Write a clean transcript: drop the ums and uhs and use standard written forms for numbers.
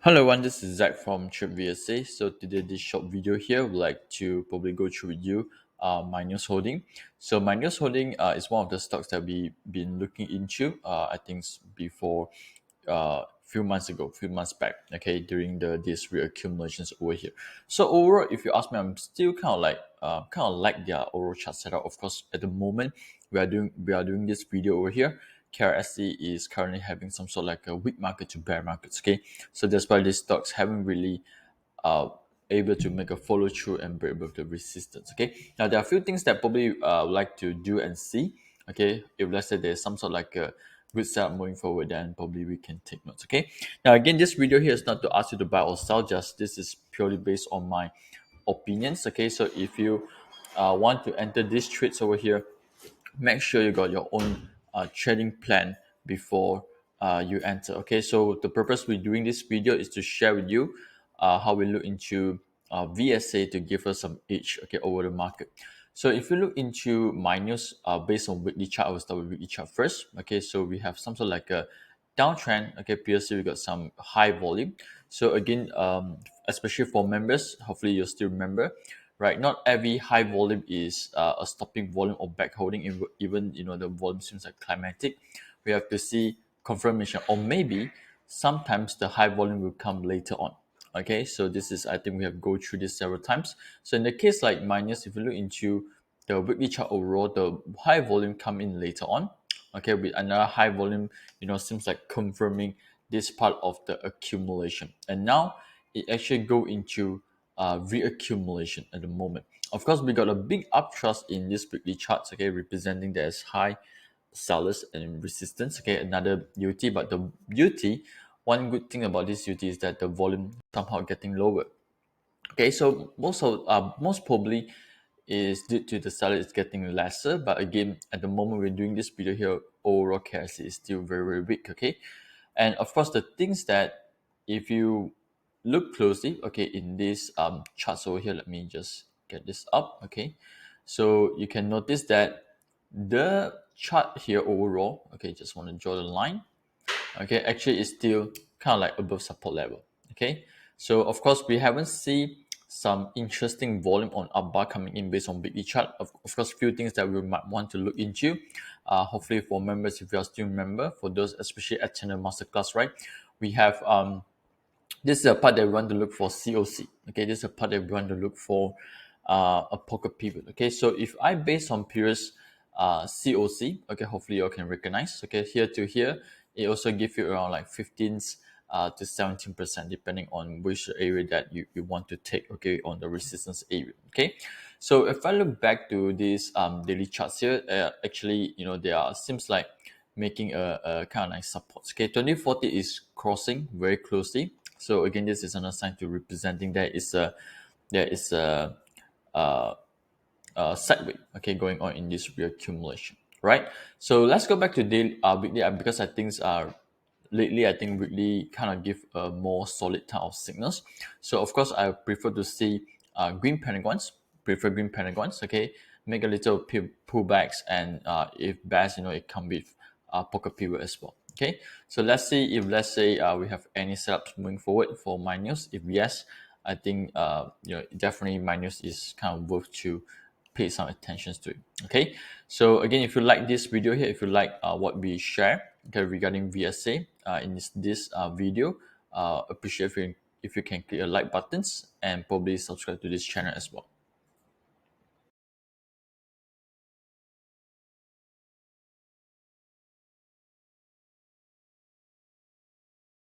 Hello everyone, this is Zach from Trip VSA. So today this short video here, would like to probably go through with you MYNEWS holding. So MYNEWS holding is one of the stocks that we've been looking into. I think before few months back. Okay, during these reaccumulations over here. So overall, if you ask me, I'm still kind of like their overall chart setup. Of course, at the moment we are doing this video over here. KRSC is currently having some sort of like a weak market to bear markets. Okay, so that's why these stocks haven't really uh, able to make a follow through and break above the resistance. Okay, now there are a few things that probably would like to do and see. Okay, if let's say there's some sort of like a good setup moving forward, then probably we can take notes. Okay, now again, this video here is not to ask you to buy or sell, just this is purely based on my opinions. Okay, so if you want to enter these trades over here, make sure you got your own trading plan before you enter. Okay, so the purpose we're doing this video is to share with you how we look into VSA to give us some edge, okay, over the market. So if you look into MYNEWS based on weekly chart, I will start with weekly chart first. Okay, so we have some sort of like a downtrend. Okay, previously we got some high volume. So again, especially for members, hopefully you'll still remember, right? Not every high volume is a stopping volume or back holding. Even the volume seems like climatic. We have to see confirmation, or maybe sometimes the high volume will come later on. Okay, so this is, I think we have go through this several times. So in the case like MYNEWS, if you look into the weekly chart overall, the high volume come in later on. Okay, with another high volume, seems like confirming this part of the accumulation, and now it actually go into reaccumulation at the moment. Of course, we got a big upthrust in this weekly charts, okay, representing there's high sellers and resistance, okay, another UT. But the UT, one good thing about this UT is that the volume somehow getting lower. Okay, so most probably is due to the seller is getting lesser. But again, at the moment we're doing this video here, overall KRC is still very, very weak. Okay, and of course the things that if you look closely, okay, in this charts over here, let me just get this up. Okay, so you can notice that the chart here overall, okay, just want to draw the line, okay, actually is still kind of like above support level. Okay, so of course we haven't seen some interesting volume on up bar coming in based on weekly chart. Of course, few things that we might want to look into. Hopefully for members, if you are still member, for those especially at channel masterclass, right, we have this is a part that we want to look for COC. Okay, this is a part that we want to look for a pocket pivot. Okay, so if I base on previous COC, okay, hopefully you all can recognize. Okay, here to here, it also gives you around like 15 to 17%, depending on which area that you want to take. Okay, on the resistance area. Okay, so if I look back to these daily charts here, actually, they are seems like making a kind of nice support. Okay, 2040 is crossing very closely. So again, this is another sign to representing there is a sideway, okay, going on in this reaccumulation, right? So let's go back to daily weekly, because I think lately I think weekly kind of give a more solid type of signals. So of course I prefer to see green pentagons, okay, make a little pullbacks, and if best, it come with pocket pivot as well. Okay, so let's see if, let's say, we have any setups moving forward for MYNEWS. If yes, I think definitely MYNEWS is kind of worth to pay some attention to it. Okay, so again, if you like this video here, if you like what we share, okay, regarding VSA in this video, appreciate if you can click the like buttons and probably subscribe to this channel as well.